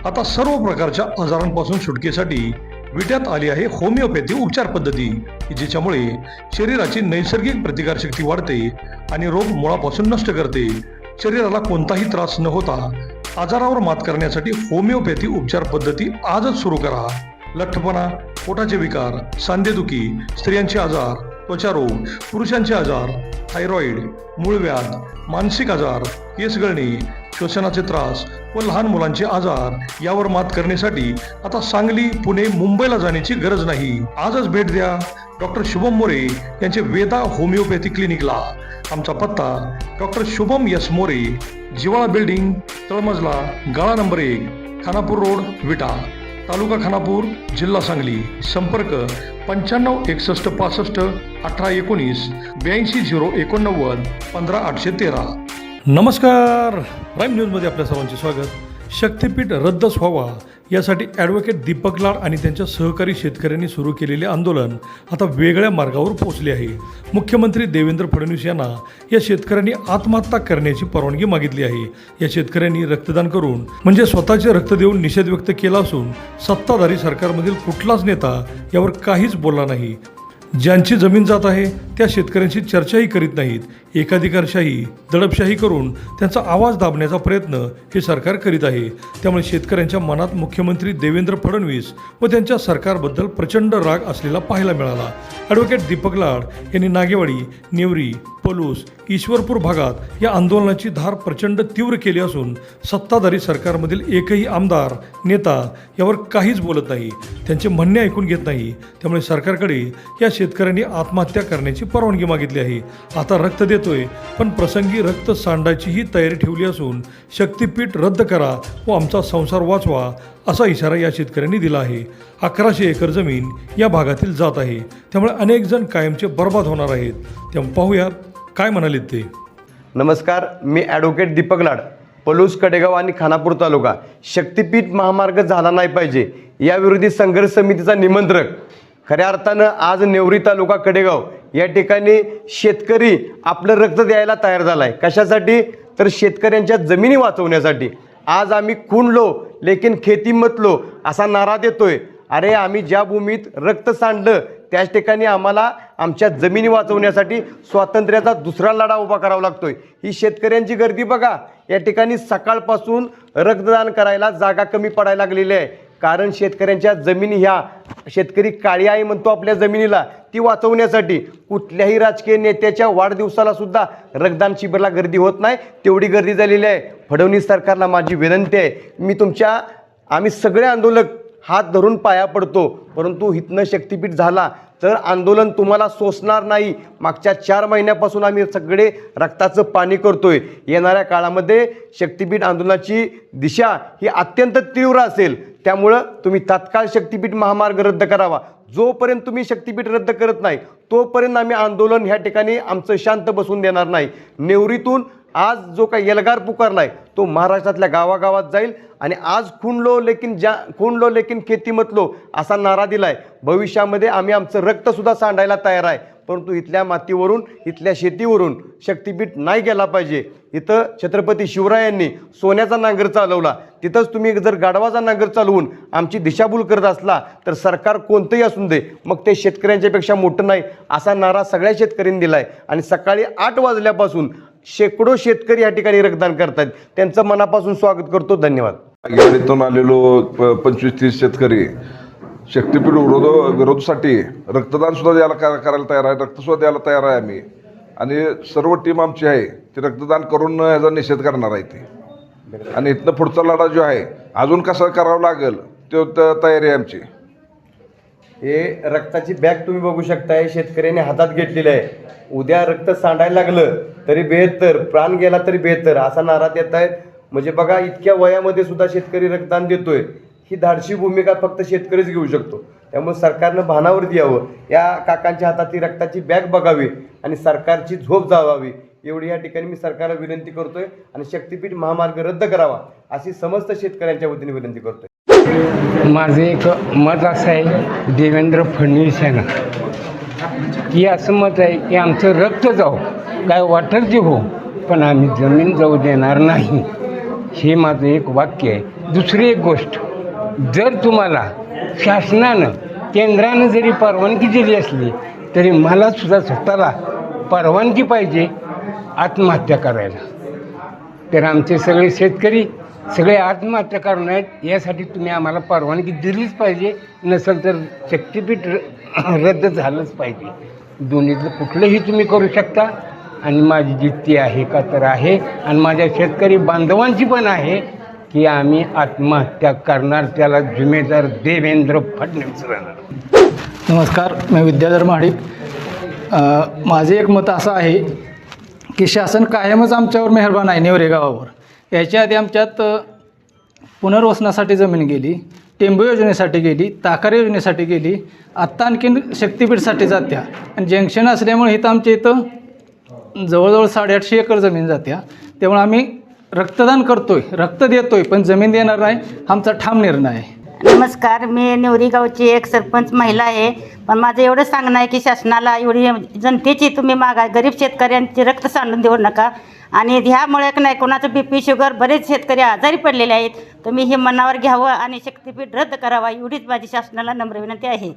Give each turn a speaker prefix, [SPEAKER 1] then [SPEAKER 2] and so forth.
[SPEAKER 1] आता सर्व प्रकारच्या आजारांपासून सुटकेसाठी विट्यात आली आहे होमिओपॅथी उपचार पद्धती, ज्याच्यामुळे शरीराची नैसर्गिक प्रतिकारशक्ती वाढते आणि रोग मुळापासून नष्ट करते. शरीराला कोणताही त्रास न होता आजारावर मात करण्यासाठी होमिओपॅथी उपचार पद्धती आजच सुरू करा. लठ्ठपणा, पोटाचे विकार, सांधेदुखी, स्त्रियांचे आजार, त्वचारोग, पुरुषांचे आजार, थायरॉइड, मूळव्याध, मानसिक आजार, केस गळणे, श्वसनाचे त्रास व लहान मुलांचे आजार यावर मात करण्यासाठी आता सांगली, पुणे, मुंबईला जाण्याची गरज नाही. आजच भेट द्या डॉक्टर शुभम मोरे यांचे वेदा होमिओपॅथी क्लिनिकला. आमचा पत्ता डॉक्टर शुभम एस मोरे, जिवाळा बिल्डिंग, तळमजला, गाळा नंबर 1, खानापूर रोड, विटा, तालुका खानापूर, जिल्हा सांगली. संपर्क 95 61 65 18 19 82 089 15 813. नमस्कार, प्राईम न्यूजमध्ये आपल्या सर्वांचे स्वागत. शक्तीपीठ रद्दच व्हावा यासाठी ॲडव्होकेट दीपक लाड आणि त्यांच्या सहकारी शेतकऱ्यांनी सुरू केलेले आंदोलन आता वेगळ्या मार्गावर पोहोचले आहे. मुख्यमंत्री देवेंद्र फडणवीस यांना या शेतकऱ्यांनी आत्महत्या करण्याची परवानगी मागितली आहे. या शेतकऱ्यांनी रक्तदान करून म्हणजे स्वतःचे रक्त देऊन निषेध व्यक्त केला असून सत्ताधारी सरकारमधील कुठलाच नेता यावर काहीच बोलला नाही. ज्यांची जमीन जात आहे त्या शेतकऱ्यांशी चर्चाही करीत नाहीत. एकाधिकारशाही, दडपशाही करून त्यांचा आवाज दाबण्याचा प्रयत्न हे सरकार करीत आहे. त्यामुळे शेतकऱ्यांच्या मनात मुख्यमंत्री देवेंद्र फडणवीस व त्यांच्या सरकारबद्दल प्रचंड राग असलेला पाहायला मिळाला. ॲडव्होकेट दीपक लाड यांनी नागेवाडी, नेवरी, पलूस, ईश्वरपूर भागात या आंदोलनाची धार प्रचंड तीव्र केली असून सत्ताधारी सरकारमधील एकही आमदार, नेता यावर काहीच बोलत नाही, त्यांचे म्हणणे ऐकून घेत नाही. त्यामुळे सरकारकडे या शेतकऱ्यांनी आत्महत्या करण्याची परवानगी मागितली आहे. आता रक्त देतोय पण प्रसंगी रक्त सांडायचीही तयारी ठेवली असून शक्तीपीठ रद्द करा व आमचा संसार वाचवा असा इशारा या शेतकऱ्यांनी दिला आहे. 1100 एकर जमीन या भागातील जात आहे, त्यामुळे अनेक जण कायमचे बर्बाद होणार आहेत. तेव्हा पाहूयात काय म्हणाले ते.
[SPEAKER 2] नमस्कार, मी ॲडव्होकेट दीपक लाड, पलूस, कडेगाव आणि खानापूर तालुका. शक्तीपीठ महामार्ग झाला नाही पाहिजे याविरोधी संघर्ष समितीचा निमंत्रक. खऱ्या अर्थानं आज नेवरी तालुका कडेगाव या ठिकाणी शेतकरी आपलं रक्त द्यायला तयार झाला आहे. कशासाठी? तर शेतकऱ्यांच्या जमिनी वाचवण्यासाठी. आज आम्ही खून लो लेकिन खेती मत लो असा नारा देतोय. अरे, आम्ही ज्या भूमीत रक्त सांडलं त्याच ठिकाणी आम्हाला आमच्या जमिनी वाचवण्यासाठी स्वातंत्र्याचा दुसरा लढा उभा करावा लागतोय. ही शेतकऱ्यांची गर्दी बघा. या ठिकाणी सकाळपासून रक्तदान करायला जागा कमी पडायला लागलेली आहे. कारण शेतकऱ्यांच्या जमिनी ह्या शेतकरी काळी आई म्हणतो आपल्या जमिनीला, ती वाचवण्यासाठी कुठल्याही राजकीय नेत्याच्या वाढदिवसाला सुद्धा रक्तदान शिबिराला गर्दी होत नाही, तेवढी गर्दी झालेली आहे. फडणवीस सरकारला माझी विनंती आहे, आम्ही सगळे आंदोलक हात धरून पाया पडतो, परंतु इथनं शक्तीपीठ झाला तर आंदोलन तुम्हाला सोसणार नाही. मागच्या 4 महिन्यापासून आम्ही सगळे रक्ताचं पाणी करतोय. येणाऱ्या काळामध्ये शक्तीपीठ आंदोलनाची दिशा ही अत्यंत तीव्र असेल. त्यामुळं तुम्ही तात्काळ शक्तीपीठ महामार्ग रद्द करावा. जोपर्यंत तुम्ही शक्तीपीठ रद्द करत नाही तोपर्यंत आम्ही आंदोलन ह्या ठिकाणी आमचं शांत बसून देणार नाही. नेवरीतून आज जो काही एल्गार पुकारलाय तो महाराष्ट्रातल्या गावागावात जाईल आणि आज खून लो लेकिन खेती मत लो असा नारा दिलाय. भविष्यामध्ये आम्ही आमचं रक्तसुद्धा सांडायला तयार आहे, परंतु इथल्या मातीवरून, इथल्या शेतीवरून शक्तीपीठ नाही गेला पाहिजे. इथं छत्रपती शिवरायांनी सोन्याचा नांगर चालवला, तिथंच तुम्ही जर गाढवाचा नांगर चालवून आमची दिशाभूल करत असला तर सरकार कोणतंही असून दे, मग ते शेतकऱ्यांच्यापेक्षा मोठं नाही असा नारा सगळ्या शेतकऱ्यांनी दिलाय. आणि सकाळी 8 वाजल्यापासून शेकडो शेतकरी या ठिकाणी रक्तदान करतात. त्यांचं मनापासून स्वागत करतो. धन्यवाद.
[SPEAKER 3] नागेवाडीतून आलेलो 25-30 शेतकरी शक्तीपीठ विरोधासाठी रक्तदान सुद्धा द्यायला करायला तयार आहे, रक्त सुद्धा द्यायला तयार आहे आम्ही. आणि सर्व टीम आमची आहे ती रक्तदान करून याचा निषेध करणार आहे ती. आणि इथनं पुढचा लढा जो आहे अजून कसा करावा लागेल तो तयारी आहे आमची.
[SPEAKER 2] हे रक्ताची बॅग तुम्ही बघू शकताय, शेतकऱ्यांनी हातात घेतलेली आहे. उद्या रक्त सांडायला लागलं तरी बेहतर, प्राण गेला तरी बेहतर असा नारा देत आहेत. म्हणजे बघा, इतक्या वयामध्ये सुद्धा शेतकरी रक्तदान देतोय. ही धाडशी भूमिका फक्त शेतकरीच घेऊ शकतो. त्यामुळे सरकारनं भानावर यावं, या काकांच्या हातातली रक्ताची बॅग बघावी आणि सरकारची झोप जावावी, एवढी या ठिकाणी मी सरकारला विनंती करतोय. आणि शक्तीपीठ महामार्ग रद्द करावा अशी समस्त शेतकऱ्यांच्या वतीने विनंती करतोय.
[SPEAKER 4] माझं एक मत असं आहे देवेंद्र फडणवीस यांना, की असं मत आहे की आमचं रक्त जाऊ, काय वाटेल ते हो, पण आम्ही जमीन जाऊ देणार नाही. हे माझं एक वाक्य आहे. दुसरी एक गोष्ट, जर तुम्हाला शासनानं केंद्रानं जरी परवानगी दिली असली तरी मला सुद्धा स्वतःला परवानगी पाहिजे आत्महत्या करायला. तर आमचे सगळे शेतकरी सगळे आत्महत्या करणार आहेत, यासाठी तुम्ही आम्हाला परवानगी दिलीच पाहिजे. नसेल तर शक्तीपीठ रद्द झालंच पाहिजे. दोन्हीतलं कुठलंही तुम्ही करू शकता. आणि माझी जिद्दी आहे का तर आहे, आणि माझ्या शेतकरी बांधवांची पण आहे की आम्ही आत्महत्या करणार, त्याला जिम्मेदार देवेंद्र फडणवीस राहणार.
[SPEAKER 5] नमस्कार, मी विद्याधर महाडिक. माझे एक मत असं आहे की शासन कायमच आमच्यावर मेहरबान आहे. नेवरे गावावर याच्या आधी आमच्यात पुनर्वसनासाठी जमीन गेली, टेंबू योजनेसाठी गेली, ताकार योजनेसाठी गेली, आत्ता आणखीन शक्तीपीठसाठी जात्या. आणि जंक्शन असल्यामुळे इथं आमच्या इथं जवळजवळ 850 एकर जमीन जात्या. त्यामुळे आम्ही रक्तदान करतोय, रक्त देतोय, पण जमीन देणार नाही, आमचा ठाम निर्णय आहे.
[SPEAKER 6] नमस्कार, मी नेवरी गावची एक सरपंच महिला आहे. पण माझं एवढं सांगणं आहे की शासनाला एवढी जनतेची तुम्ही मागा, गरीब शेतकऱ्यांची रक्त सांडून देऊ नका. आणि ह्यामुळे नाही कोणाचं BP शुगर बरेच शेतकरी आजारी पडलेले आहेत. तुम्ही हे मनावर घ्यावं आणि शक्तीपीठ रद्द करावा, एवढीच माझी शासनाला नम्र विनंती आहे.